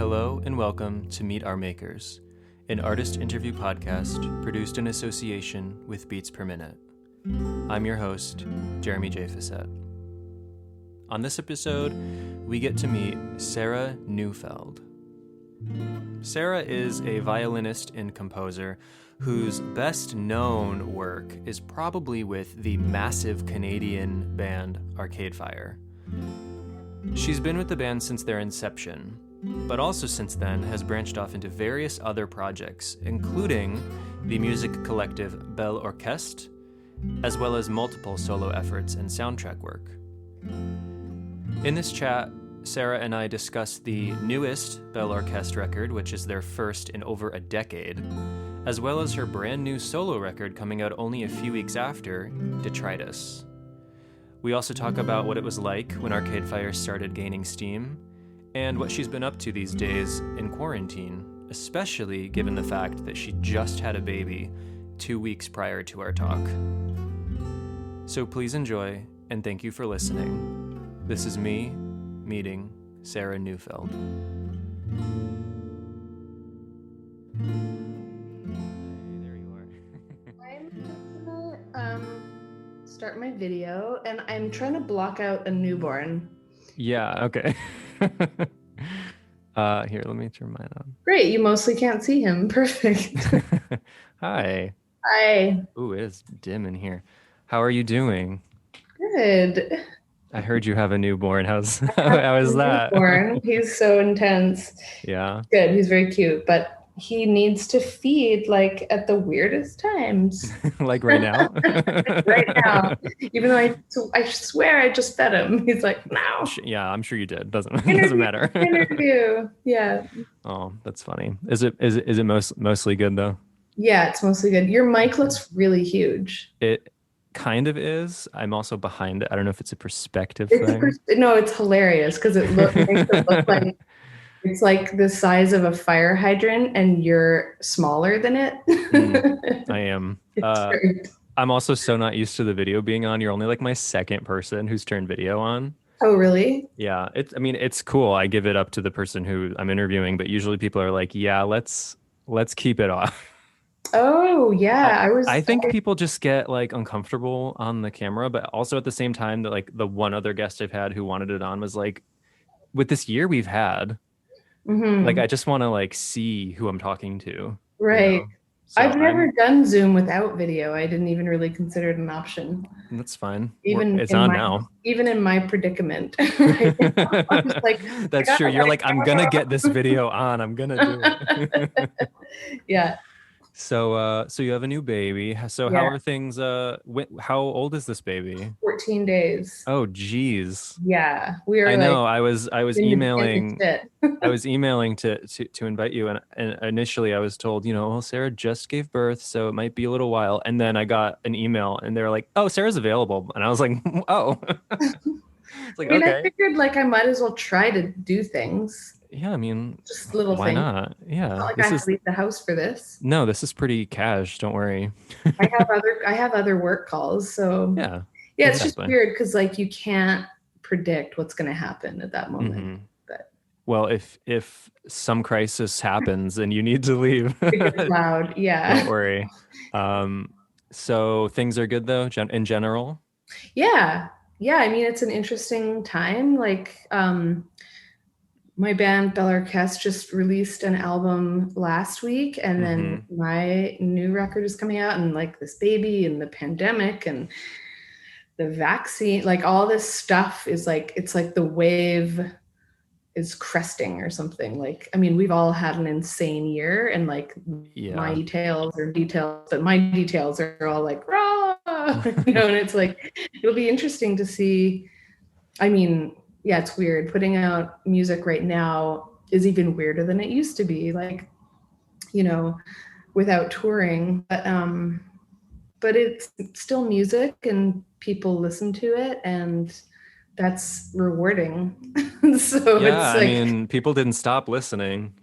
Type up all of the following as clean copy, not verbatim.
Hello and welcome to Meet Our Makers, an artist interview podcast produced in association with Beats Per Minute. I'm your host, Jeremy J. Facette. On this episode, we get to meet Sarah Neufeld. Sarah is a violinist and composer whose best known work is probably with the massive Canadian band Arcade Fire. She's been with the band since their inception, but also since then has branched off into various other projects, including the music collective Bell Orchestre, as well as multiple solo efforts and soundtrack work. In this chat, Sarah and I discuss the newest Bell Orchestre record, which is their first in over a decade, as well as her brand new solo record coming out only a few weeks after, Detritus. We also talk about what it was like when Arcade Fire started gaining steam, and what she's been up to these days in quarantine, especially given the fact that she just had a baby 2 weeks prior to our talk. So please enjoy, and thank you for listening. This is me meeting Sarah Neufeld. There you are. I'm just gonna start my video, and I'm trying to block out a newborn. Yeah, okay. Here, let me turn mine on. Great, you mostly can't see him. Perfect. Hi. Hi. Ooh, it is dim in here. How are you doing? Good. I heard you have a newborn. How is that? Newborn. He's so intense. Yeah. Good. He's very cute, but he needs to feed like at the weirdest times. Like right now? Right now. Even though I swear I just fed him. He's like, no. Yeah, I'm sure you did. Doesn't matter. Interview. Yeah. Oh, that's funny. Is it mostly good though? Yeah, it's mostly good. Your mic looks really huge. It kind of is. I'm also behind it. I don't know if it's a perspective thing. No, it's hilarious because it makes it look like it's like the size of a fire hydrant and you're smaller than it. I am. Great. I'm also so not used to the video being on. You're only like my second person who's turned video on. Oh, really? Yeah. It's cool. I give it up to the person who I'm interviewing, but usually people are like, yeah, let's keep it off. Oh, yeah. I think people just get like uncomfortable on the camera, but also at the same time that like the one other guest I've had who wanted it on was like, with this year we've had, like, I just want to like see who I'm talking to. Right. You know? So I've never done Zoom without video. I didn't even really consider it an option. That's fine. It's on now. Even in my predicament. Right now, I'm just like, that's true. You're like, I'm going to get this video on. I'm going to do it. Yeah. So you have a new baby. So Yeah. how are things? How old is this baby? 14 days. Oh, geez. Yeah. We are. I know. Like, I was emailing. I was emailing to invite you, and initially I was told, well, Sarah just gave birth, so it might be a little while. And then I got an email, and they were like, "Oh, Sarah's available," and I was like, "Oh." It's like, okay. I figured like I might as well try to do things. Yeah, just little why things. not? Yeah, it's not like I have to leave the house for this. No, this is pretty cash. Don't worry. I have other work calls, so yeah. It's just weird because like you can't predict what's going to happen at that moment. But well, if some crisis happens and you need to leave, it's loud. Yeah. Don't worry. So things are good though, in general. Yeah. It's an interesting time. Like, my band Bell Orchestre just released an album last week, and then my new record is coming out, and like this baby and the pandemic and the vaccine, like all this stuff is like, it's like the wave is cresting or something. Like, we've all had an insane year, and like my details, but my details are all like, raw, and it's like, it'll be interesting to see. Yeah, it's weird. Putting out music right now is even weirder than it used to be, like, without touring. But it's still music and people listen to it, and that's rewarding. So yeah, it's like, people didn't stop listening,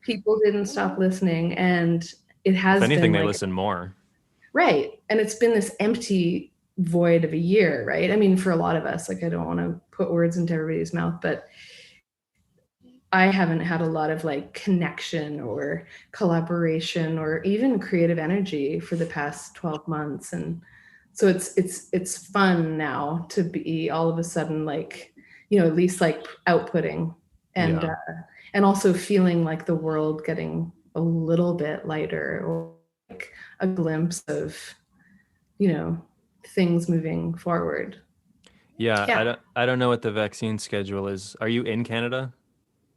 People didn't stop listening, and it has been, if anything, they listen more. Right. And it's been this empty void of a year, right? For a lot of us, like, I don't want to put words into everybody's mouth, but I haven't had a lot of like connection or collaboration or even creative energy for the past 12 months. And so it's fun now to be all of a sudden like, at least like outputting and Yeah. and also feeling like the world getting a little bit lighter, or like a glimpse of, things moving forward. Yeah, Yeah. I don't know what the vaccine schedule is. Are you in Canada?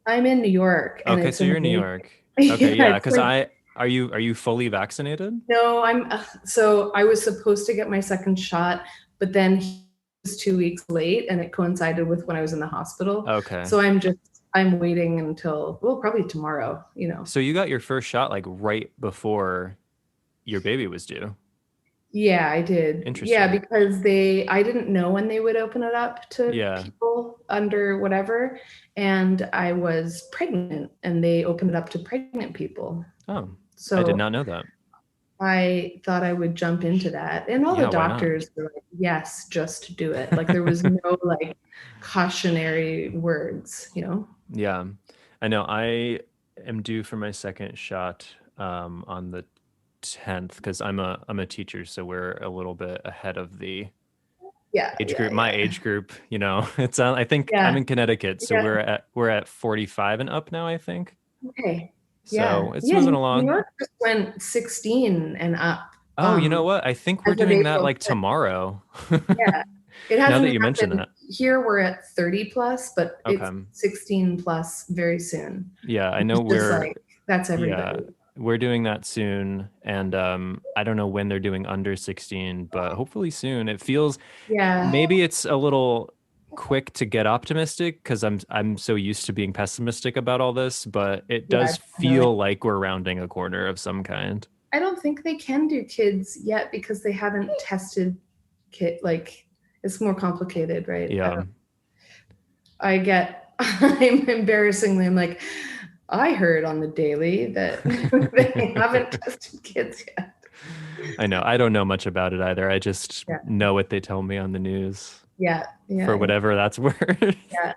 I'm in New York and Okay, it's so you're in New amazing. York. Okay, Yeah, yeah, it's because like, are you fully vaccinated? no, so I was supposed to get my second shot, but then he was 2 weeks late and it coincided with when I was in the hospital. Okay. So I'm waiting until, well, probably tomorrow. So you got your first shot like right before your baby was due. Yeah, I did. Yeah, Interesting. because I didn't know when they would open it up to Yeah. people under whatever. And I was pregnant and they opened it up to pregnant people. Oh, I did So not know that. I thought I would jump into that. And all the Yeah, why not? doctors were like, yes, just do it. Like there was no like cautionary words. Yeah. I know I am due for my second shot on the 10th because I'm a teacher, so we're a little bit ahead of the Yeah, age yeah, group, my yeah. age group, It's I think I'm Yeah, in Connecticut, so yeah. we're at 45 and up now, I think. Okay. So Yeah. it's Yeah. moving New along. York just went 16 and up Oh, you know what? I think we're as of doing that April like 5th. tomorrow. Yeah. It Now that hasn't you mention happened that. here. We're at 30 plus, but it's Okay. 16 plus very soon. Yeah, I know It's just like that's yeah, everybody. we're doing that soon. And I don't know when they're doing under 16, but hopefully soon. It feels Yeah. maybe it's a little quick to get optimistic because I'm so used to being pessimistic about all this, but it Yeah, does definitely. feel like we're rounding a corner of some kind. I don't think they can do kids yet because they haven't tested kid, like it's more complicated, right? Yeah. I'm like, I heard on the daily that they haven't tested kids yet. I know. I don't know much about it either. I just Yeah. know what they tell me on the news Yeah. for Yeah. whatever that's worth. Yeah.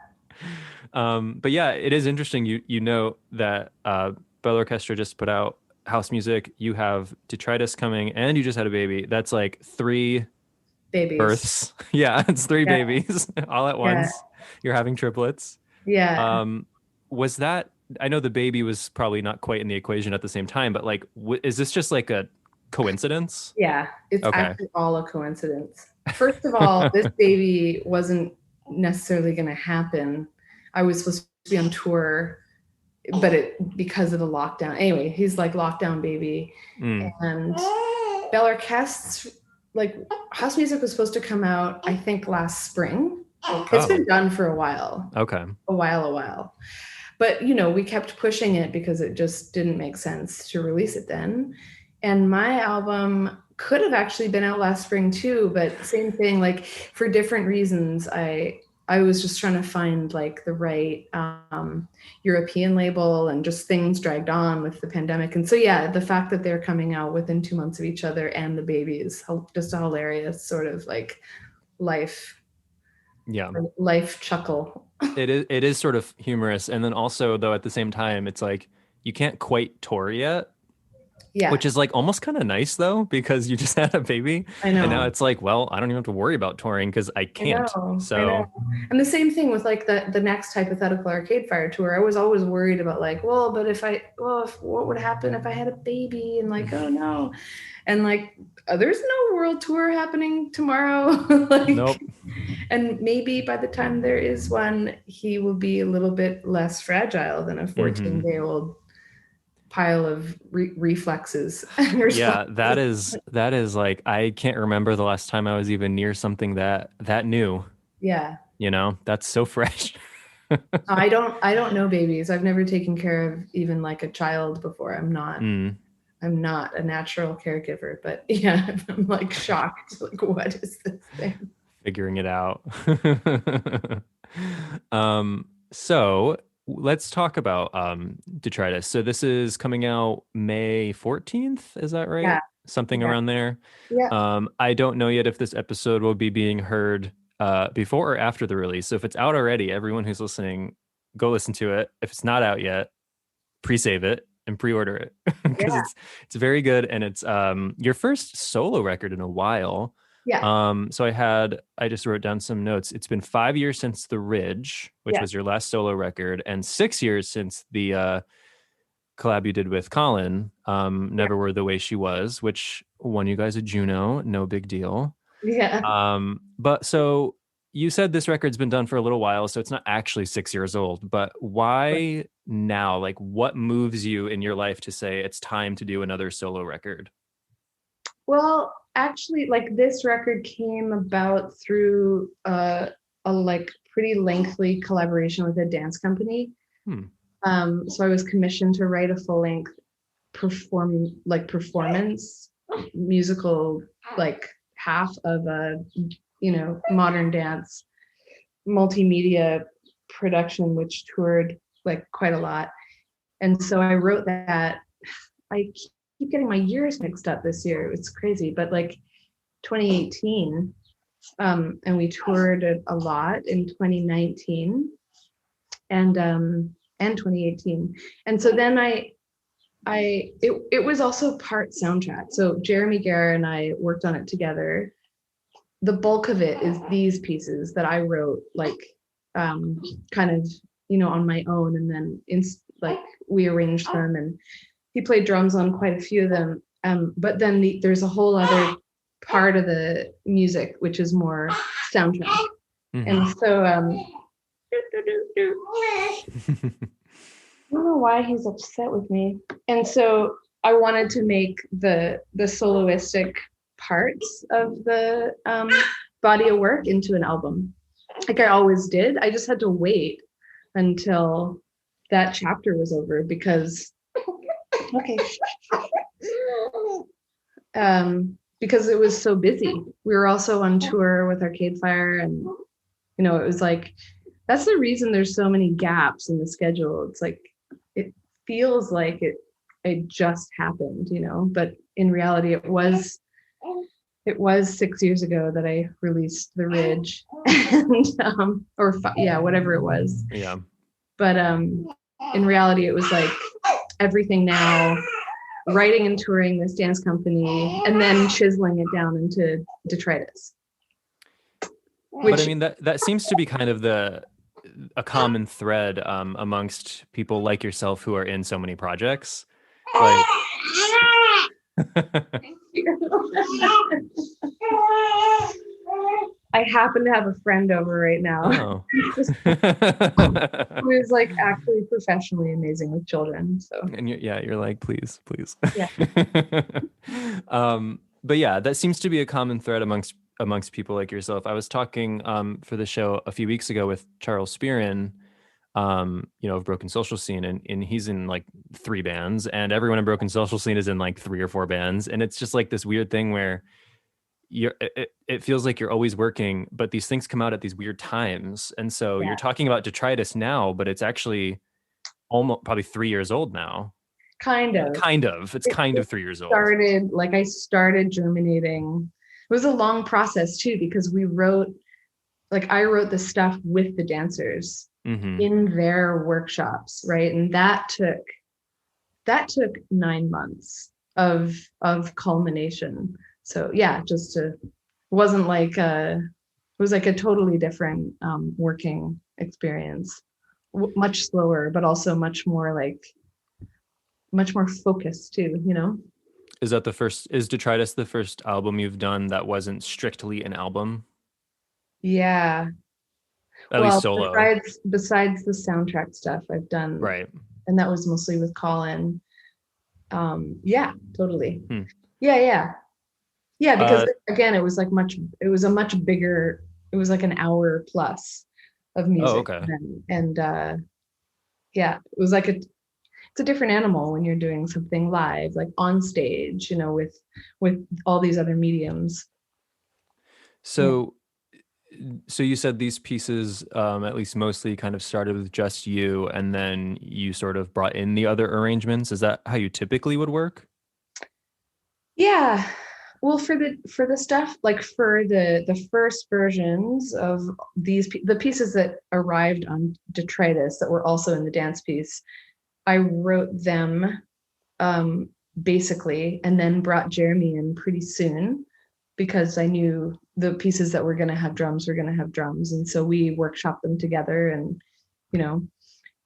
But yeah, it is interesting. You know that Bell Orchestra just put out house music. You have Detritus coming, and you just had a baby. That's like three Babies. births. Yeah, it's three Yeah. babies all at Yeah. once. You're having triplets. Yeah. Um, was that? I know the baby was probably not quite in the equation at the same time, but like, is this just like a coincidence? Yeah. It's Okay. actually all a coincidence. First of all, this baby wasn't necessarily going to happen. I was supposed to be on tour, but because of the lockdown. Anyway, he's like lockdown baby. Mm. And Bell Orchestre, like house music was supposed to come out, I think, last spring. It's Oh, been done for a while. okay. A while. But we kept pushing it because it just didn't make sense to release it then. And my album could have actually been out last spring too, but same thing, like for different reasons. I was just trying to find like the right European label, and just things dragged on with the pandemic. And so, yeah, the fact that they're coming out within 2 months of each other and the baby is just a hilarious sort of like life Yeah. life chuckle. It is sort of humorous. And then also though at the same time, it's like you can't quite tour yet, Yeah, which is like almost kind of nice though, because you just had a baby. I And now know. it's like, well, I don't even have to worry about touring because I I can't. know, I know. So And the same thing with like the next hypothetical Arcade Fire tour. I was always worried about like, well, if what would happen if I had a baby, and like, oh no. And like, there's no world tour happening tomorrow. Like, nope. and maybe by the time there is one, he will be a little bit less fragile than a 14-day-old pile of reflexes. Yeah, that is like I can't remember the last time I was even near something that new, Yeah. That's so fresh. I don't know babies. I've never taken care of even like a child before. Mm, I'm not a natural caregiver, but yeah, I'm like shocked. Like, what is this thing? figuring it out. So let's talk about Detritus. So this is coming out May 14th, is that right? Yeah, Something yeah, around there. yeah. I don't know yet if this episode will be being heard before or after the release. So if it's out already, everyone who's listening, go listen to it. If it's not out yet, pre-save it and pre-order it because Yeah. it's very good, and it's your first solo record in a while. Yeah. So I just wrote down some notes. It's been 5 years since The Ridge, which Yeah. was your last solo record, and 6 years since the collab you did with Colin, Never Were the Way She Was, which won you guys a Juno. No big deal. Yeah. But so you said this record's been done for a little while, so it's not actually 6 years old, but why now? Like, what moves you in your life to say it's time to do another solo record? Well, actually, like this record came about through a like pretty lengthy collaboration with a dance company. So I was commissioned to write a full-length performance musical, like half of a modern dance multimedia production, which toured like quite a lot. And so I wrote that. I keep getting my years mixed up this year. It's crazy, but like 2018, and we toured a lot in 2019 and 2018. And so then it was also part soundtrack. So Jeremy Guerra and I worked on it together. The bulk of it is these pieces that I wrote, like kind of, on my own, and then like we arranged them, and he played drums on quite a few of them. But then there's a whole other part of the music which is more soundtrack. And so I don't know why he's upset with me. And so I wanted to make the soloistic parts of the body of work into an album, like I always did. I just had to wait until that chapter was over because because it was so busy. We were also on tour with Arcade Fire, and it was like, that's the reason there's so many gaps in the schedule. It's like it feels like it just happened, but in reality it was 6 years ago that I released The Ridge, and whatever it was. Yeah. But in reality, it was like everything now, writing and touring this dance company, and then chiseling it down into Detritus. But I mean, that seems to be kind of a common thread amongst people like yourself who are in so many projects. Like, I happen to have a friend over right now who is like actually professionally amazing with children. So, and you're like, please. Yeah. But yeah, that seems to be a common thread amongst people like yourself. I was talking for the show a few weeks ago with Charles Spearin, of Broken Social Scene, and he's in like 3 bands, and everyone in Broken Social Scene is in like 3 or 4 bands, and it's just like this weird thing where it feels like you're always working, but these things come out at these weird times. And so you're talking about Detritus now, but it's actually almost probably 3 years old now. Kind of. It's kind of 3 years old. I started germinating. It was a long process too, because I wrote the stuff with the dancers in their workshops, right? And that took 9 months of culmination. So yeah, it wasn't like it was like a totally different working experience, much slower, but also much more focused too, Is Detritus the first album you've done that wasn't strictly an album? Yeah. At least solo. Besides the soundtrack stuff I've done. Right. And that was mostly with Colin. Yeah, totally. Yeah, because again, it was like it was like an hour plus of music. Oh, okay. And it was like it's a different animal when you're doing something live, like on stage, with all these other mediums. So you said these pieces, at least mostly, kind of started with just you, and then you sort of brought in the other arrangements. Is that how you typically would work? Yeah. Well, for the stuff, like for the first versions of the pieces that arrived on Detritus that were also in the dance piece, I wrote them basically, and then brought Jeremy in pretty soon because I knew the pieces that were going to have drums were going to have drums, and so we workshopped them together, and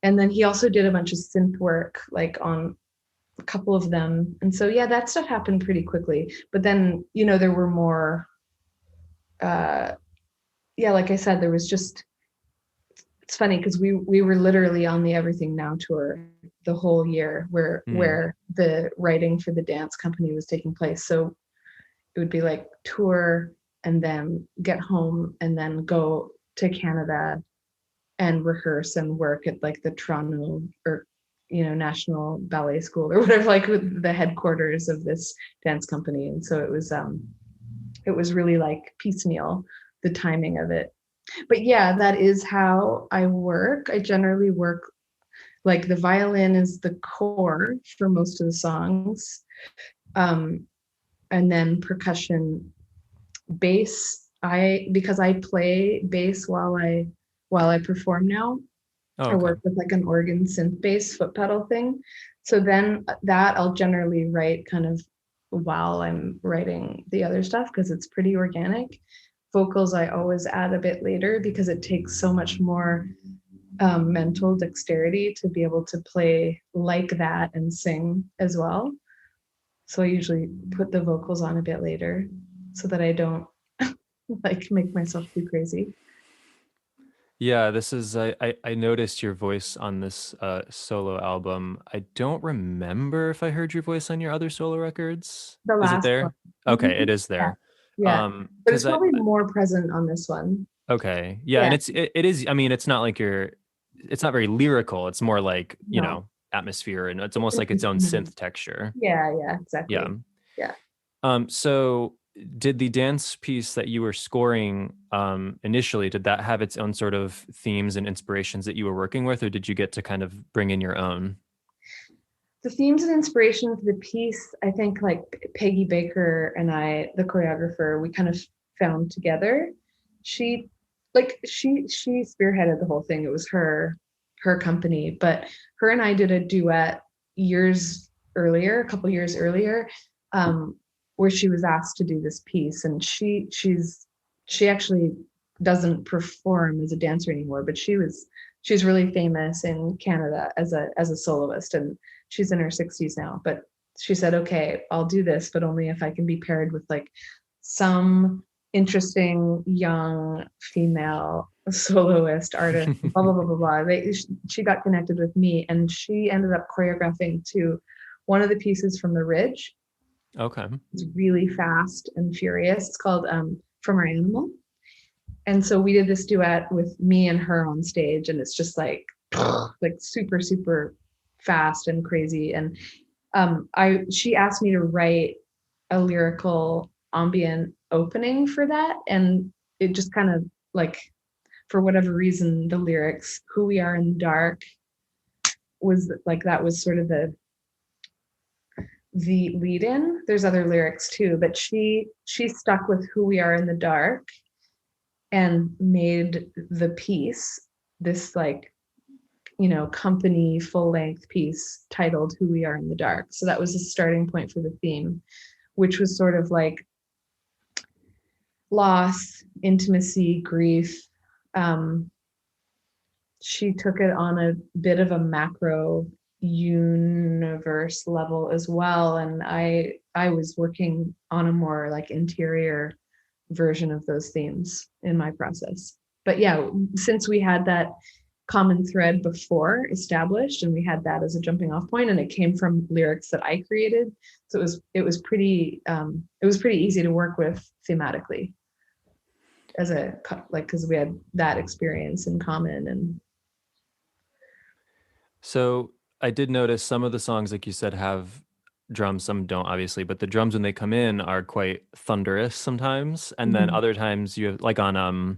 and then he also did a bunch of synth work like on a couple of them. And so, yeah, that stuff happened pretty quickly. But then, there were more, like I said, there was just, it's funny because we were literally on the Everything Now tour the whole year where the writing for the dance company was taking place. So it would be like tour and then get home and then go to Canada and rehearse and work at like the Toronto or National Ballet School or whatever, like with the headquarters of this dance company. And so it was really like piecemeal, the timing of it. But yeah, that is how I work. I generally work like the violin is the core for most of the songs. And then percussion, bass, because I play bass while I perform now. Oh, okay. I work with like an organ synth bass foot pedal thing. So then that I'll generally write kind of while I'm writing the other stuff because it's pretty organic. Vocals I always add a bit later because it takes so much more mental dexterity to be able to play like that and sing as well. So I usually put the vocals on a bit later so that I don't like make myself too crazy. Yeah, this is I noticed your voice on this solo album. I don't remember if I heard your voice on your other solo records. The Is it last there? one. Okay, Mm-hmm. it is there. Yeah. But it's probably more present on this one. Okay. Yeah, and it is, I mean, it's not like it's not very lyrical. It's more like, atmosphere, and it's almost like its own synth texture. Yeah, exactly. Yeah. So did the dance piece that you were scoring initially, did that have its own sort of themes and inspirations that you were working with, or did you get to kind of bring in your own? The themes and inspiration for the piece, I think like Peggy Baker and I, the choreographer, we kind of found together. She spearheaded the whole thing. It was her company, but her and I did a duet a couple years earlier, where she was asked to do this piece, and she actually doesn't perform as a dancer anymore, but she's really famous in Canada as a soloist, and she's in her 60s now. But she said, okay, I'll do this, but only if I can be paired with like some interesting young female soloist artist, blah, blah, blah, blah, blah. She got connected with me, and she ended up choreographing to one of the pieces from The Ridge. Okay. It's really fast and furious. It's called From Our Animal. And so we did this duet with me and her on stage, and it's just like super, super fast and crazy. And she asked me to write a lyrical ambient opening for that. And it just kind of like, for whatever reason, the lyrics, Who We Are in the Dark, was like, that was sort of the lead in. There's other lyrics too, but she stuck with Who We Are in the Dark and made the piece this like, company full-length piece titled Who We Are in the Dark. So that was the starting point for the theme, which was sort of like loss, intimacy, grief. She took it on a bit of a macro universe level as well, and I was working on a more like interior version of those themes in my process. But yeah, since we had that common thread before established, and we had that as a jumping off point, and it came from lyrics that I created, so it was pretty easy to work with thematically as because we had that experience in common. And so I did notice some of the songs, like you said, have drums, some don't, obviously, but the drums when they come in are quite thunderous sometimes, and then other times you have, like on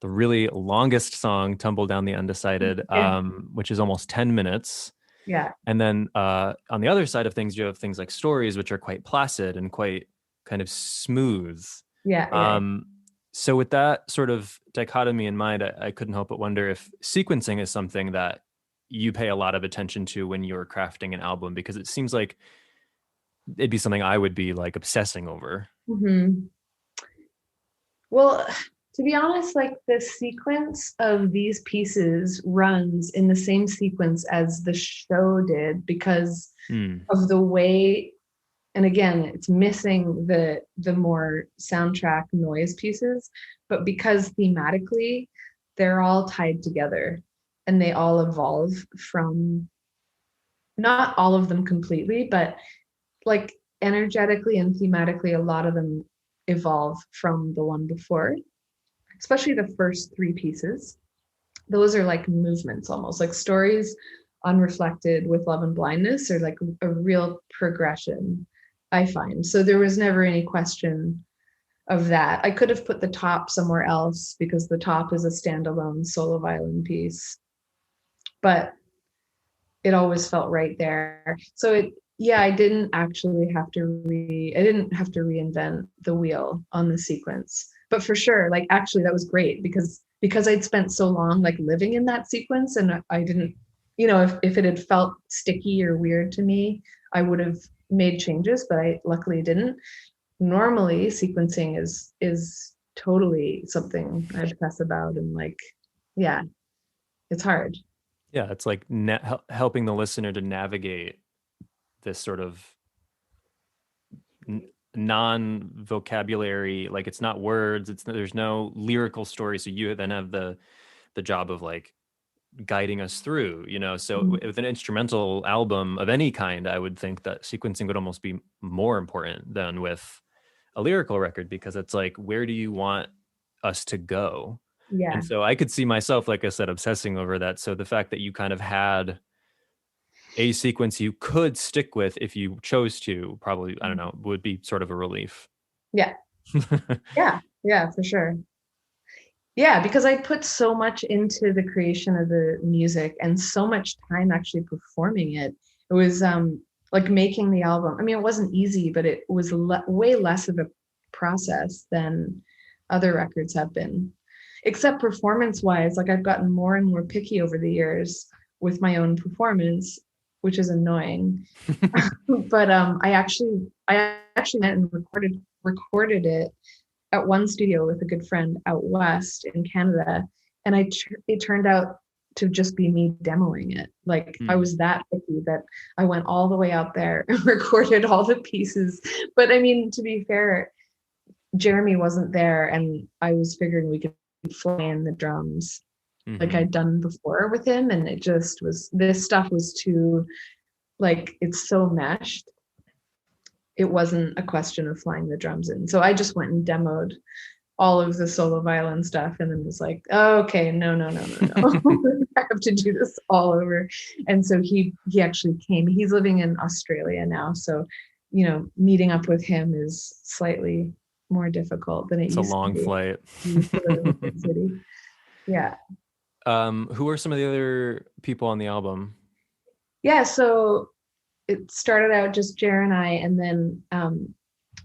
the really longest song, Tumble Down the Undecided, which is almost 10 minutes. Yeah. And then on the other side of things, you have things like Stories, which are quite placid and quite kind of smooth. Yeah. So with that sort of dichotomy in mind, I couldn't help but wonder if sequencing is something that you pay a lot of attention to when you're crafting an album, because it seems like it'd be something I would be like obsessing over. Mm-hmm. Well, to be honest, like the sequence of these pieces runs in the same sequence as the show did because of the way, and again, it's missing the more soundtrack noise pieces, but because thematically they're all tied together and they all evolve from, not all of them completely, but like energetically and thematically, a lot of them evolve from the one before, especially the first three pieces. Those are like movements, almost like stories unreflected with Love and Blindness are like a real progression, I find. So there was never any question of that. I could have put the top somewhere else because the top is a standalone solo violin piece, but it always felt right there. So I didn't actually have to reinvent the wheel on the sequence. But for sure, like actually that was great because I'd spent so long like living in that sequence, and I didn't, if it had felt sticky or weird to me, I would have made changes, but I luckily didn't. Normally sequencing is totally something I obsess about, and like, yeah, it's hard. Yeah, it's like helping the listener to navigate this sort of non-vocabulary, like it's not words, there's no lyrical story, so you then have the job of like guiding us through, so with an instrumental album of any kind, I would think that sequencing would almost be more important than with a lyrical record, because it's like, where do you want us to go? Yeah. And so I could see myself, like I said, obsessing over that. So the fact that you kind of had a sequence you could stick with if you chose to, probably, I don't know, would be sort of a relief. Yeah. Yeah, for sure. Yeah, because I put so much into the creation of the music and so much time actually performing it. It was like making the album. I mean, it wasn't easy, but it was way less of a process than other records have been. Except performance-wise, like I've gotten more and more picky over the years with my own performance, which is annoying. But I actually went and recorded it at one studio with a good friend out west in Canada, and it turned out to just be me demoing it. Like I was that picky that I went all the way out there and recorded all the pieces. But I mean, to be fair, Jeremy wasn't there, and I was figuring we could fly in the drums like I'd done before with him, and it just was, this stuff was too, like, it's so meshed. It wasn't a question of flying the drums in. So I just went and demoed all of the solo violin stuff, and then was like, oh, okay, no. I have to do this all over. And so he actually came. He's living in Australia now, so meeting up with him is slightly more difficult than it used to be. It's a long flight. City. Yeah. Who are some of the other people on the album? Yeah, so it started out just Jer and I, and then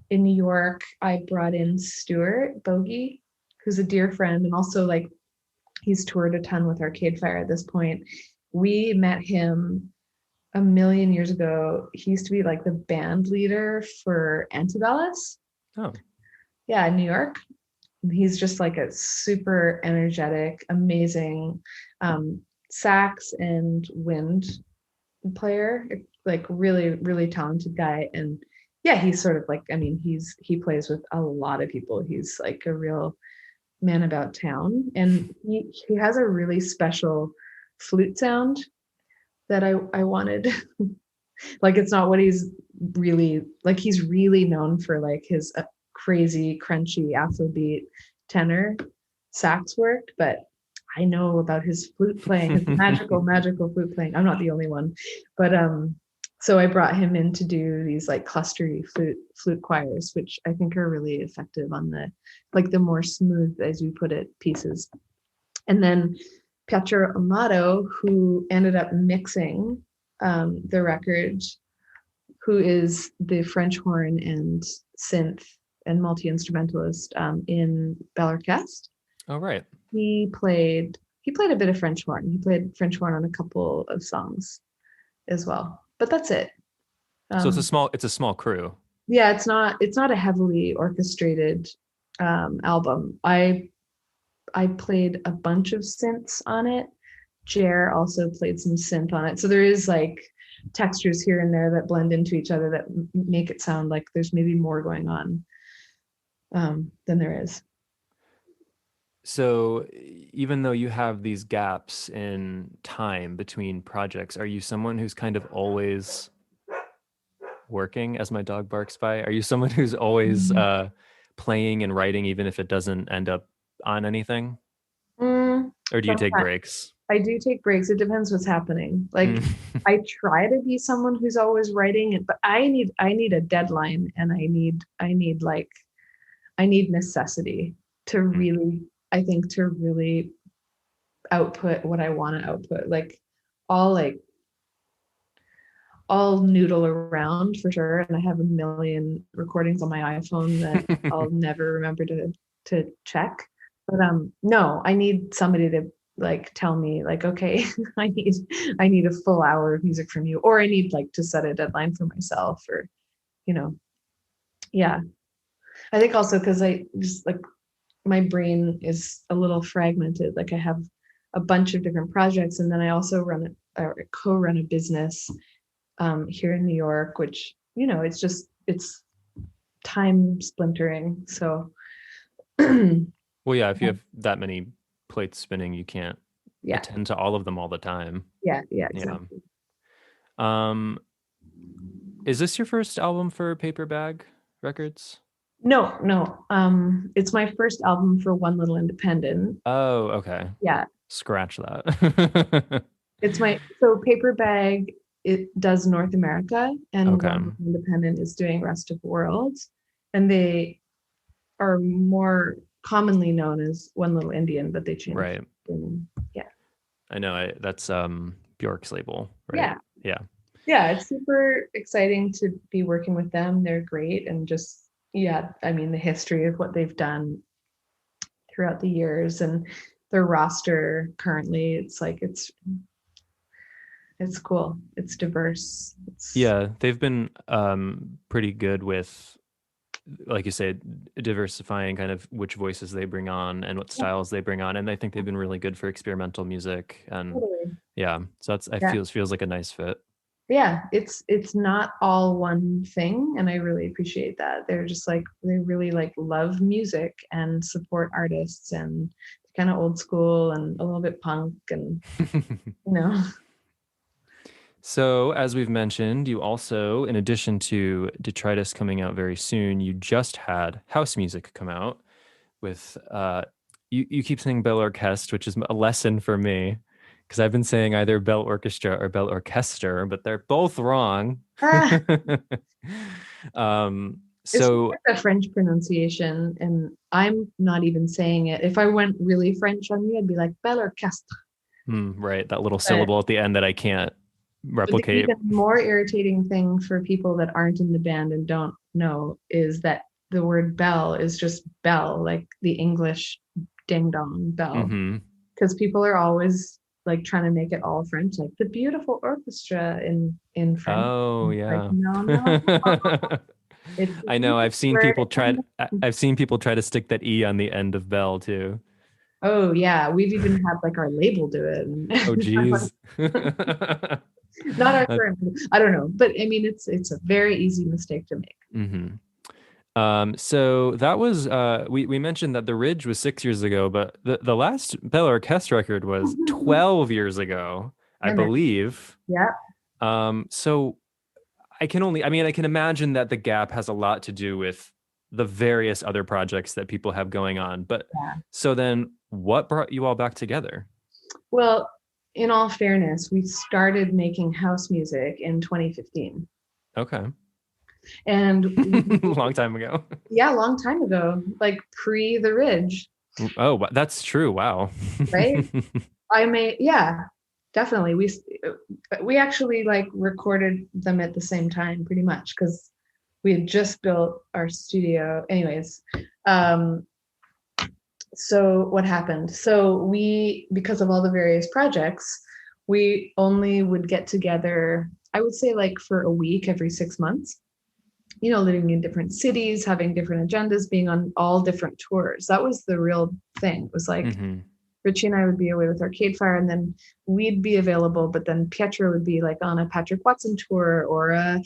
in New York, I brought in Stuart Bogey, who's a dear friend, and also like he's toured a ton with Arcade Fire at this point. We met him a million years ago. He used to be like the band leader for Antebellus. Oh. Yeah, in New York. He's just like a super energetic, amazing sax and wind player, like really, really talented guy. And yeah, he's sort of like, I mean, he plays with a lot of people. He's like a real man about town, and he has a really special flute sound that I wanted. Like, it's not what he's really like. He's really known for like his crazy crunchy Afrobeat tenor sax work, but I know about his flute playing, his magical flute playing. I'm not the only one, but so I brought him in to do these like clustery flute choirs, which I think are really effective on the more smooth, as you put it, pieces. And then Pietro Amato, who ended up mixing the record, who is the French horn and synth and multi-instrumentalist in Bell Orchestre. Oh, right. He played a bit of French horn. He played French horn on a couple of songs as well, but that's it. So it's a small crew. Yeah, it's not a heavily orchestrated album. I played a bunch of synths on it. Jer also played some synth on it. So there is like textures here and there that blend into each other that make it sound like there's maybe more going on than there is. So even though you have these gaps in time between projects, are you someone who's kind of always working, as my dog barks by? Are you someone who's always playing and writing, even if it doesn't end up on anything? Or do you take breaks? I do take breaks. It depends what's happening. Like I try to be someone who's always writing, but I need a deadline, and I need necessity to really, I think, to really output what I want to output. I'll noodle around for sure, and I have a million recordings on my iPhone that I'll never remember to check. But no, I need somebody to like tell me like, okay, I need a full hour of music from you, or I need like to set a deadline for myself, or yeah. I think also because I just like my brain is a little fragmented. Like I have a bunch of different projects, and then I also co-run a business here in New York, which it's time splintering. So well, yeah, if you have that many plates spinning, you can't attend to all of them all the time. Yeah, exactly. Is this your first album for Paper Bag Records? No. It's my first album for One Little Independent. Oh, okay. Yeah. Scratch that. So Paper Bag, it does North America, and One Little Independent is doing rest of the world. And they are more commonly known as One Little Indian, but they changed. Right. Yeah. I know. That's Bjork's label, right? Yeah. It's super exciting to be working with them. They're great, and just I mean the history of what they've done throughout the years and their roster currently. It's like it's cool. It's diverse. They've been pretty good with, like you said, diversifying kind of which voices they bring on and what styles they bring on, and I think they've been really good for experimental music. And so feels like a nice fit. Yeah, it's not all one thing, and I really appreciate that. They're just like, they really like love music and support artists, and kind of old school and a little bit punk, and So, as we've mentioned, you also, in addition to Detritus coming out very soon, you just had house music come out with, you keep saying Bell Orchestre, which is a lesson for me, because I've been saying either Bell Orchestra or Bell Orchestre, but they're both wrong. So it's a French pronunciation, and I'm not even saying it. If I went really French on you, I'd be like Bell Orchestre. Right, that little syllable at the end that I can't replicate. The even more irritating thing for people that aren't in the band and don't know is that the word bell is just bell, like the English ding dong bell, because people are always like trying to make it all French, like the beautiful orchestra in French. Oh yeah. Like, no. I know. I've seen people try to stick that E on the end of bell too. Oh yeah, we've even had like our label do it. Oh geez. Not our current. I don't know, but I mean, it's a very easy mistake to make. So that was we mentioned that the Ridge was 6 years ago, but the last Bell Orchestre record was 12 years ago, I believe. Yeah. So I can imagine that the gap has a lot to do with the various other projects that people have going on. But so then what brought you all back together? Well, in all fairness, we started making house music in 2015. Okay. And long time ago. Yeah, long time ago, like pre the Ridge. Oh, that's true. Wow. Right? Definitely. We actually like recorded them at the same time pretty much, because we had just built our studio. Anyways, so what happened? So we, because of all the various projects, we only would get together, I would say like for a week every 6 months, living in different cities, having different agendas, being on all different tours. That was the real thing. It was like Richie and I would be away with Arcade Fire, and then we'd be available, but then Pietro would be like on a Patrick Watson tour or a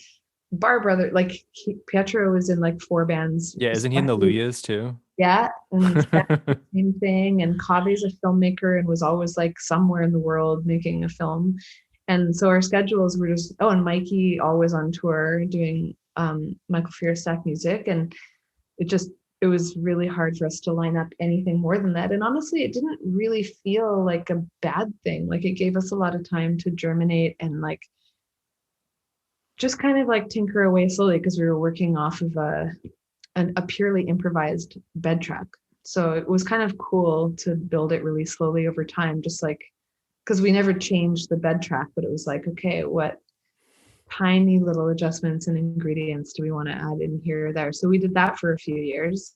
Bar Brother. Like Pietro was in like 4 bands. Yeah, isn't he in the Luyas too? Yeah, and same thing. And Kave's a filmmaker and was always like somewhere in the world making a film. And so our schedules were just, and Mikey always on tour doing Michael Fierstack music. And it was really hard for us to line up anything more than that. And honestly, it didn't really feel like a bad thing. Like it gave us a lot of time to germinate and like just kind of like tinker away slowly, because we were working off of a purely improvised bed track. So it was kind of cool to build it really slowly over time, just like, because we never changed the bed track, but it was like, okay, what tiny little adjustments and ingredients do we want to add in here or there? So we did that for a few years,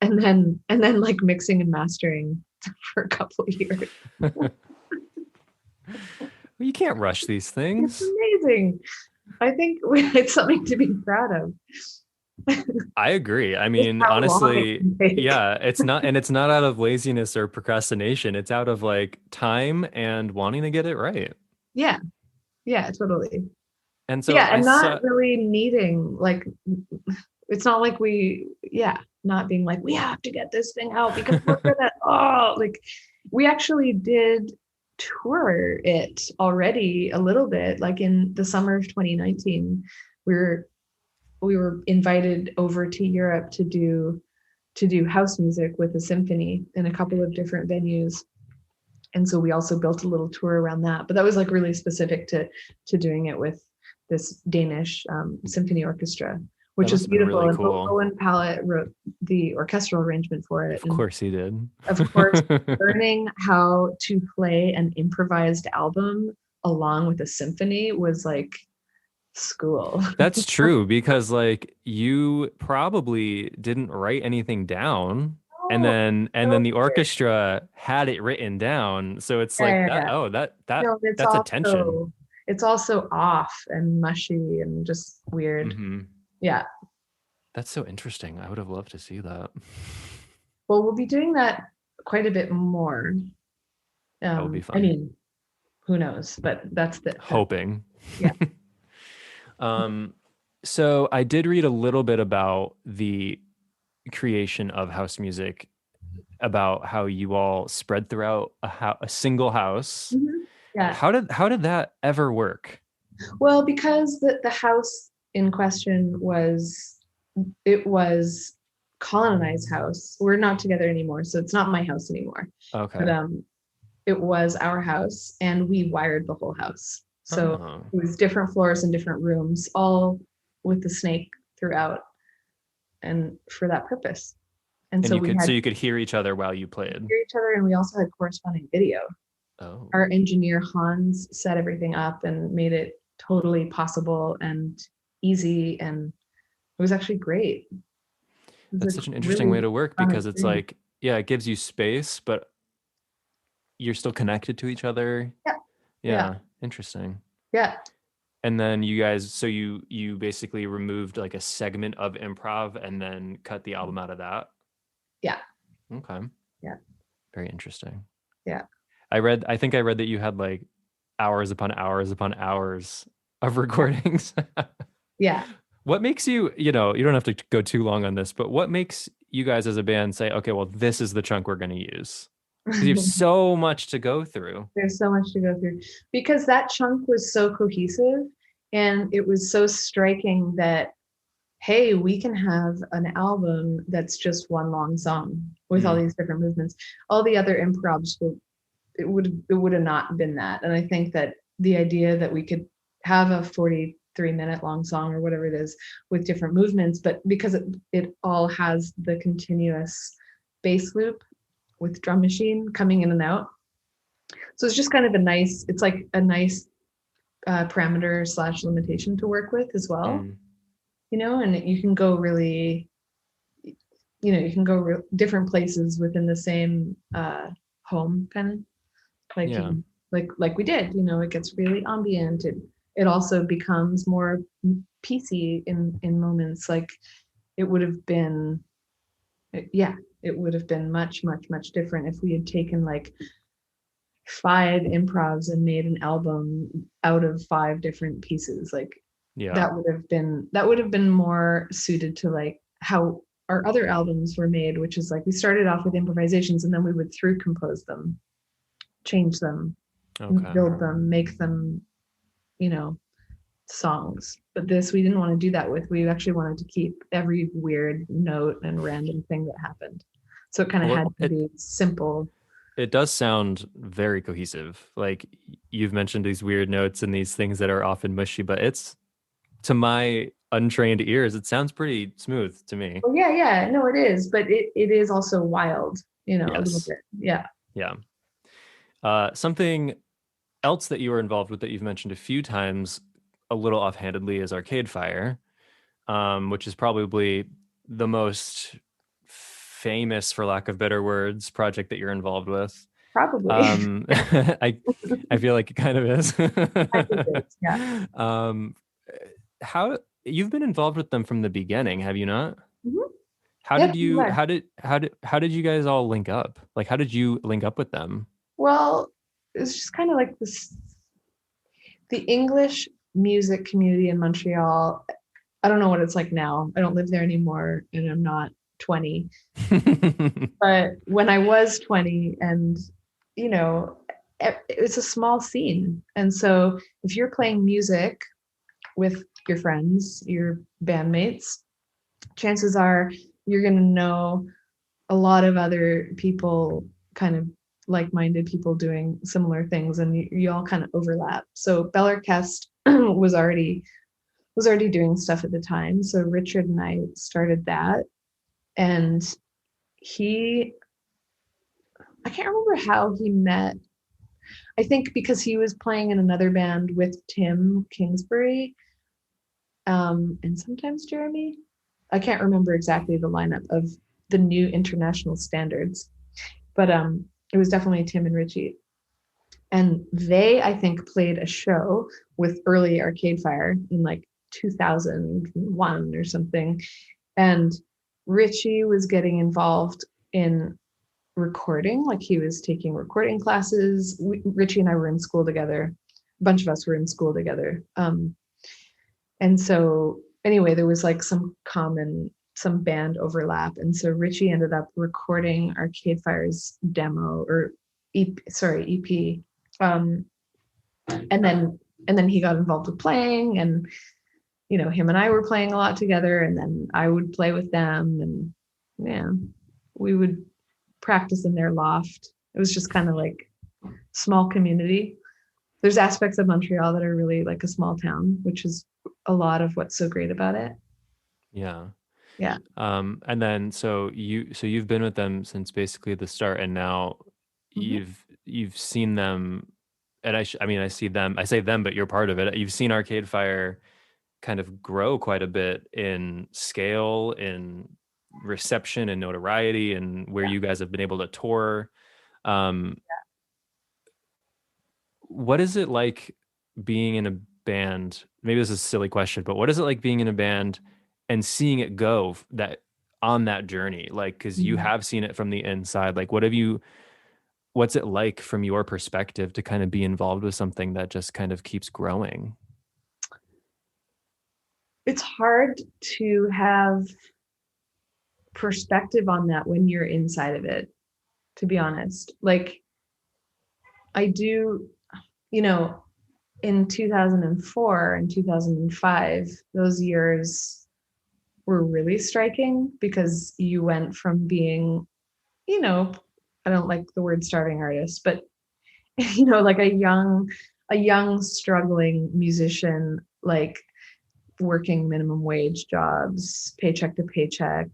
and then like mixing and mastering for a couple of years. Well, you can't rush these things. It's amazing. I think it's something to be proud of. I agree. I mean, honestly, yeah, it's not out of laziness or procrastination. It's out of like time and wanting to get it right. Yeah, totally. And so and not really needing, like, it's not like not being like, we have to get this thing out because we're gonna, like, we actually did tour it already a little bit. Like in the summer of 2019, we were invited over to Europe to do house music with a symphony in a couple of different venues. And so we also built a little tour around that, but that was like really specific to doing it with this Danish symphony orchestra, which is beautiful. Really and cool. Owen Pallett wrote the orchestral arrangement for it. Of course he did. Of course, learning how to play an improvised album along with a symphony was like school. That's true, because like you probably didn't write anything down. And then the orchestra had it written down. So it's like that's attention. It's also off and mushy and just weird. Mm-hmm. Yeah. That's so interesting. I would have loved to see that. Well, we'll be doing that quite a bit more. That would be fun. I mean, who knows? But that's hoping. Yeah. So I did read a little bit about the creation of house music, about how you all spread throughout a single house. Mm-hmm. Yeah. How did that ever work? Well, because the house in question was colonized house. We're not together anymore, so it's not my house anymore. Okay. But it was our house, and we wired the whole house. So it was different floors and different rooms, all with the snake throughout, and for that purpose. And so you could hear each other while you played. Hear each other, and we also had corresponding video. Oh. Our engineer Hans set everything up and made it totally possible and easy, and it was actually great. That's such an interesting way to work, because it's like, yeah, it gives you space, but you're still connected to each other. Yeah. Interesting. Yeah. And then you guys, so you basically removed like a segment of improv and then cut the album out of that? Yeah. Okay. Yeah. Very interesting. Yeah. I think I read that you had like hours upon hours upon hours of recordings. Yeah. What makes you don't have to go too long on this, but what makes you guys as a band say, okay, well, this is the chunk we're going to use? Because you have so much to go through. There's so much to go through, because that chunk was so cohesive, and it was so striking that, hey, we can have an album that's just one long song with all these different movements. All the other improvs, it would have not been that. And I think that the idea that we could have a 43-minute long song or whatever it is with different movements, but because it all has the continuous bass loop with drum machine coming in and out. So it's just kind of a nice parameter / limitation to work with as well. and you can go really, different places within the same home, kind of like Yeah. like we did. It gets really ambient. It also becomes more peacey in moments. Like it would have been, yeah, it would have been much, much, much different if we had taken like 5 improvs and made an album out of 5 different pieces. Like Yeah. that would have been more suited to like how our other albums were made, which is like we started off with improvisations and then we would through compose them, change them, Okay. build them, make them, you know, songs. But this we didn't want to do that with. We actually wanted to keep every weird note and random thing that happened. So it kind of Well, had to be simple. it does sound very cohesive. Like you've mentioned these weird notes and these things that are often mushy, but it's to my untrained ears, it sounds pretty smooth to me. Oh yeah, yeah. No, it is, but it is also wild, a little Yes. bit. Yeah. Yeah. Something else that you were involved with that you've mentioned a few times, a little offhandedly, is Arcade Fire, which is probably the most famous, for lack of better words, project that you're involved with. Probably. I I feel like it kind of is. I think it is, yeah. um, how you've been involved with them from the beginning, have you not? Mhm. How Yeah, did pretty you much. how did you guys all link up? Like how did you link up with them? Well, it's just kind of like this, the English music community in Montreal. I don't know what it's like now. I don't live there anymore and I'm not 20. But when I was 20 and, you know, it's a small scene. And so if you're playing music with your friends, your bandmates, chances are you're going to know a lot of other people, kind of like-minded people doing similar things, and you all kind of overlap. So Bell Orchestre was already doing stuff at the time. So Richard and I started that, and he I can't remember how he met. I think because he was playing in another band with Tim Kingsbury, and sometimes Jeremy. I can't remember exactly the lineup of the new international standards, but it was definitely Tim and Richie. And they, I think, played a show with early Arcade Fire in like 2001 or something. And Richie was getting involved in recording, like he was taking recording classes. Richie and I were in school together. A bunch of us were in school together. And so anyway, there was like some band overlap. And so Richie ended up recording Arcade Fire's demo or EP. Um, and then he got involved with playing, and him and I were playing a lot together, and then I would play with them, and yeah, we would practice in their loft. It was just kind of like small community. There's aspects of Montreal that are really like a small town, which is a lot of what's so great about it. Yeah. Yeah. And then you've been with them since basically the start, and now Mhm. you've seen them, and I mean I see them, I say them, but you're part of it. You've seen Arcade Fire kind of grow quite a bit in scale, in reception and notoriety, and where Yeah. you guys have been able to tour. Um, what is it like being in a band? Maybe this is a silly question, but what is it like being in a band and seeing it go that on that journey? Like, because you Mhm. have seen it from the inside. Like, what's it like from your perspective to kind of be involved with something that just kind of keeps growing? It's hard to have perspective on that when you're inside of it, to be honest. Like I do, you know, in 2004 and 2005, those years were really striking because you went from being, you know, I don't like the word starving artist, but like a young struggling musician, like working minimum wage jobs, paycheck to paycheck,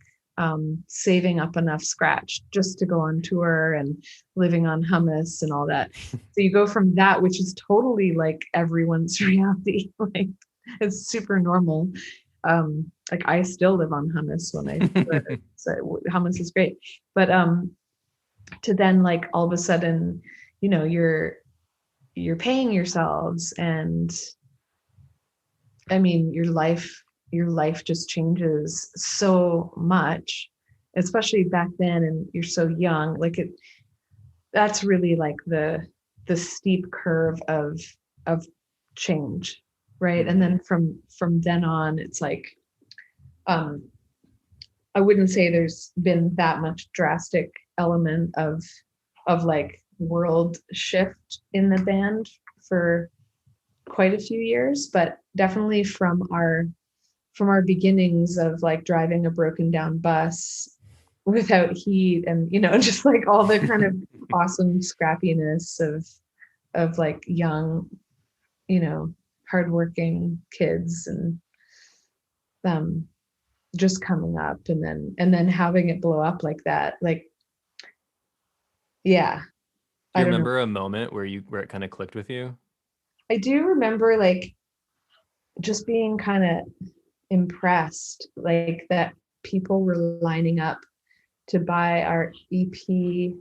saving up enough scratch just to go on tour and living on hummus and all that. So you go from that, which is totally like everyone's reality, like it's super normal, like I still live on hummus when I so hummus is great. But to then like all of a sudden, you're paying yourselves, and I mean your life just changes so much, especially back then, and you're so young. Like that's really like the steep curve of change, right? And then from then on, it's like um I wouldn't say there's been that much drastic element of like world shift in the band for quite a few years, but definitely from our beginnings of like driving a broken down bus without heat, and just like all the kind of awesome scrappiness of like young, you know hardworking kids, and um just coming up, and then having it blow up like that. Like, yeah, Do I you don't know. remember a moment where it kind of clicked with you? I do remember like just being kind of impressed, like that people were lining up to buy our EP.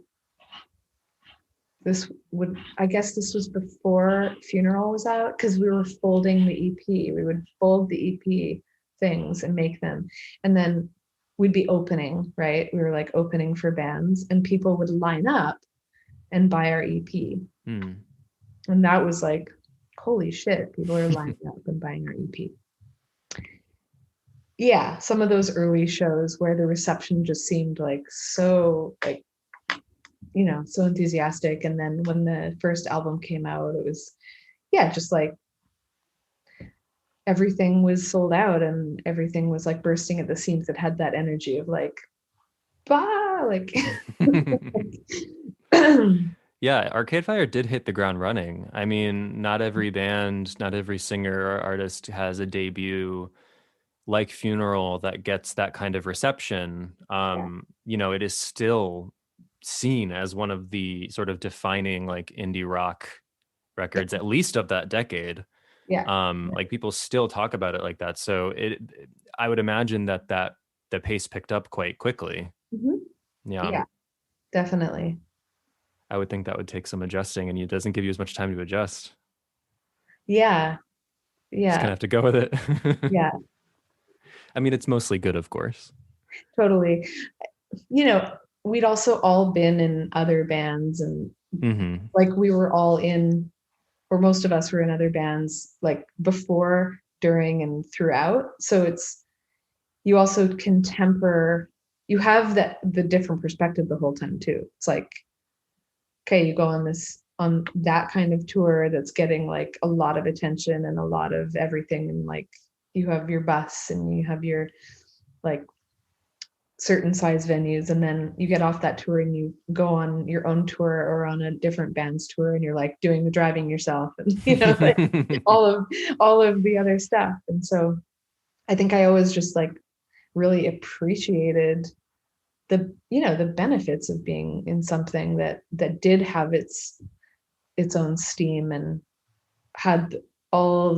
I guess this was before Funeral was out, because we were folding the EP. We would fold the EP things and make them. And then we'd be opening, right? We were like opening for bands, and people would line up and buy our EP. Hmm. And that was like, holy shit, people are lining up and buying our EP. Yeah, some of those early shows where the reception just seemed like so like so enthusiastic. And then when the first album came out, it was, yeah, just like everything was sold out, and everything was like bursting at the seams. That had that energy of like, bah, like Yeah, Arcade Fire did hit the ground running. I mean, not every band, not every singer or artist has a debut like Funeral that gets that kind of reception. It is still seen as one of the sort of defining like indie rock records, at least of that decade. yeah, Like people still talk about it like that. So I would imagine that the pace picked up quite quickly. mhm, Yeah. yeah, definitely, I would think that would take some adjusting, and it doesn't give you as much time to adjust. yeah, Just yeah, kind of have to go with it. yeah, I mean, it's mostly good, of course. totally. you know we'd also all been in other bands, and Hmm. like we were all in, or most of us were in other bands like before, during, and throughout. So it's, you also can temper, you have the different perspective the whole time too. It's like, okay, you go on that kind of tour that's getting like a lot of attention and a lot of everything, and like you have your bus and you have your like certain size venues, and then you get off that tour and you go on your own tour or on a different band's tour, and you're like doing the driving yourself, and like all of the other stuff. And so I think I always just like really appreciated the benefits of being in something that did have its own steam, and had all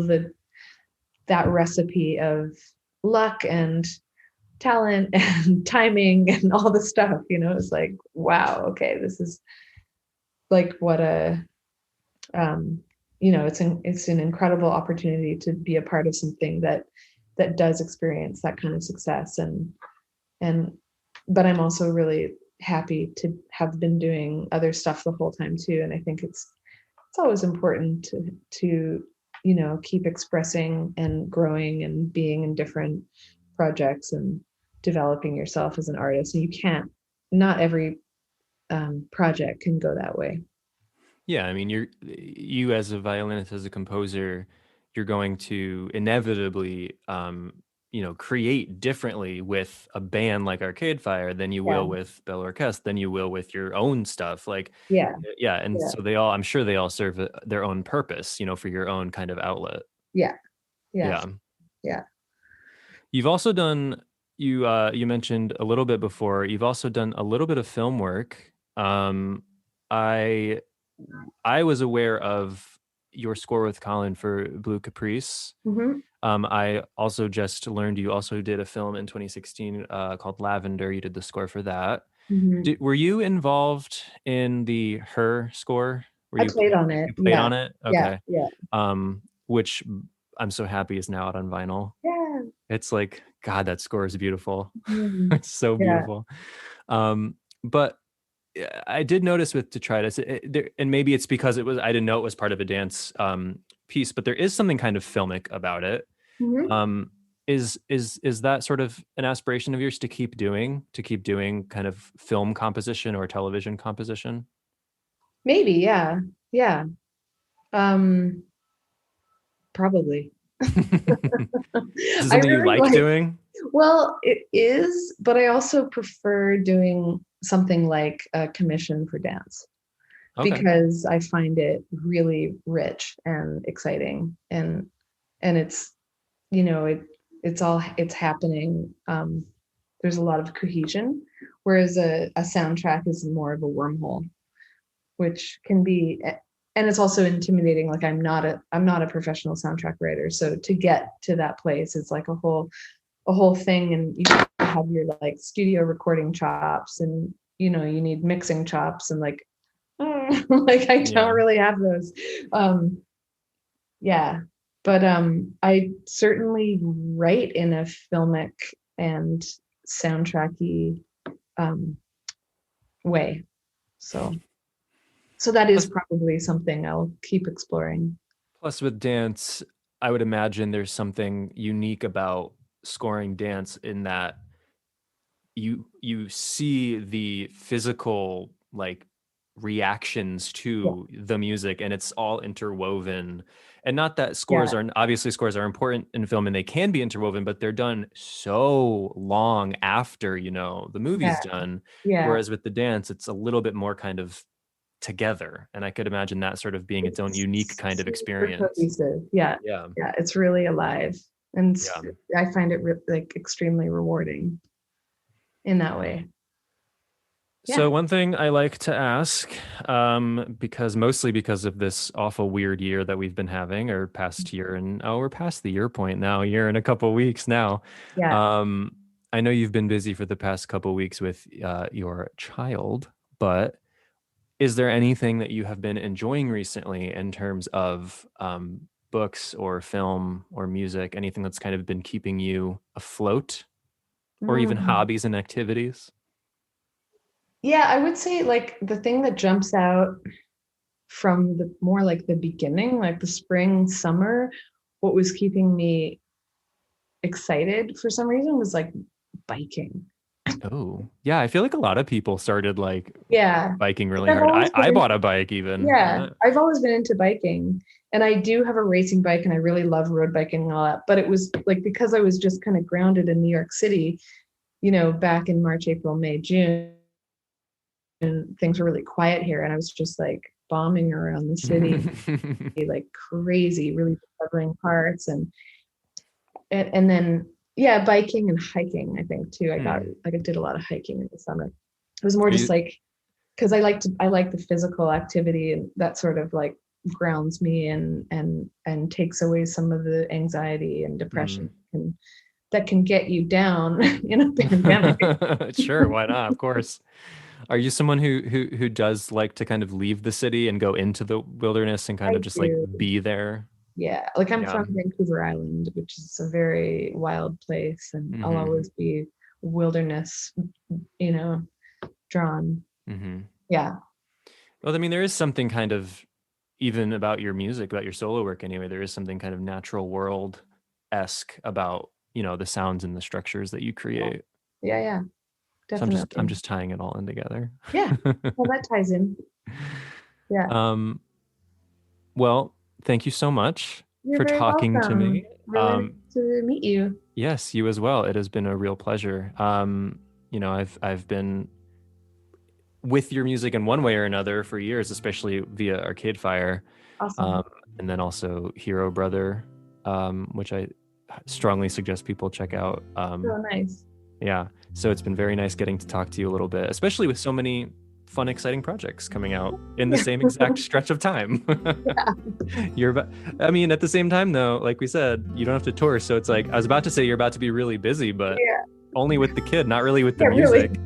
that recipe of luck and talent and timing and all the stuff. It's like, wow, okay, this is like what a it's an incredible opportunity to be a part of something that does experience that kind of success. And but I'm also really happy to have been doing other stuff the whole time too. And I think it's always important to keep expressing and growing and being in different projects and developing yourself as an artist. And not every project can go that way. Yeah, I mean, you as a violinist, as a composer, you're going to inevitably, create differently with a band like Arcade Fire than you Yeah, will with Bell Orchestre, than you will with your own stuff. Like, yeah, yeah, and yeah, so I'm sure they all serve their own purpose, for your own kind of outlet. yeah, yeah, Yeah. yeah, You've also done you mentioned a little bit before. You've also done a little bit of film work. I I was aware of your score with Colin for Blue Caprice. Mm-hmm. I also just learned you also did a film in 2016 called Lavender. You did the score for that. Mm-hmm. Were you involved in the Her score? Were I you played on it. you played Yeah. on it? Yeah. Okay. Yeah. Which I'm so happy is now out on vinyl. Yeah. It's like, God, that score is beautiful. Mm-hmm. It's so Yeah. beautiful. But I did notice with Detritus, and maybe it's because I didn't know it was part of a dance piece, but there is something kind of filmic about it. Mm-hmm. Is that sort of an aspiration of yours to keep doing kind of film composition or television composition? Maybe. Yeah. Yeah. Um, Probably. Is it I something you really like doing? well, it is, but I also prefer doing something like a commission for dance Okay. because I find it really rich and exciting, and it's, it's happening. There's a lot of cohesion, whereas a soundtrack is more of a wormhole, which can be, and it's also intimidating. Like I'm not a professional soundtrack writer, so to get to that place, it's like a whole thing, and you have your like studio recording chops, and you need mixing chops, and like like I Yeah. don't really have those. Yeah, but I certainly write in a filmic and soundtracky way. So that is Plus, probably something I'll keep exploring. plus with dance, I would imagine there's something unique about scoring dance in that you see the physical like reactions Yeah, to the music, and it's all interwoven. And not that yeah, scores are important in film and they can be interwoven, but they're done so long after the movie's yeah, done, yeah. whereas with the dance it's a little bit more kind of together, and I could imagine that sort of being its own It's unique kind of super experience. cohesive. Yeah, Yeah. yeah. It's really alive, and Yeah. I find it like extremely rewarding in that way. So Yeah. one thing I like to ask, because mostly because of this awful weird year that we've been having, or past year, and we're past the year point now, a year and a couple of weeks now. Yeah. Um, I know you've been busy for the past couple of weeks with your child, but is there anything that you have been enjoying recently in terms of books or film or music, anything that's kind of been keeping you afloat, or even Mm. hobbies and activities? Yeah, I would say like the thing that jumps out from the more like the beginning, like the spring, summer, what was keeping me excited for some reason was like biking. Oh, yeah. I feel like a lot of people started like Yeah. biking really I've hard. always I been bought a bike even. Yeah, I've always been into biking, and I do have a racing bike, and I really love road biking and all that. But it was like because I was just kind of grounded in New York City, back in March, April, May, June, and things were really quiet here, and I was just like bombing around the city like crazy, really discovering parts, and then yeah, biking and hiking. I think too. I did a lot of hiking in the summer. It was more Are just you like because I like the physical activity, and that sort of like grounds me and takes away some of the anxiety and depression that can get you down in a pandemic. Sure, why not? Of course. Are you someone who does like to kind of leave the city and go into the wilderness and kind I of just like do. be there? Yeah. Like I'm Yeah. from Vancouver Island, which is a very wild place, and I'll Hmm. always be wilderness, you know, drawn. Hmm. Yeah. Well, I mean, there is something kind of even about your music, about your solo work anyway, there is something kind of natural world-esque about, the sounds and the structures that you create. Yeah, yeah, So I'm definitely. just tying it all in together. Yeah. Well, that ties in. Yeah. Um, well, thank you so much You're for very talking to welcome. me. Really nice to meet you. Yes, you as well. It has been a real pleasure. I've been with your music in one way or another for years, especially via Arcade Fire, Awesome. um, and then also Hero Brother, which I strongly suggest people check out. So nice. Yeah, so it's been very nice getting to talk to you a little bit, especially with so many fun, exciting projects coming out in the same exact stretch of time. I mean, at the same time though, like we said, you don't have to tour. So it's like, I was about to say you're about to be really busy, but only with the kid, not really with the music.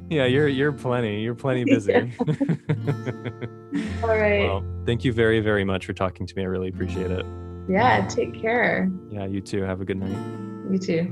Yeah, you're plenty busy. All right. Well, thank you very, very much for talking to me. I really appreciate it. Yeah, take care. Yeah, you too. Have a good night. You too.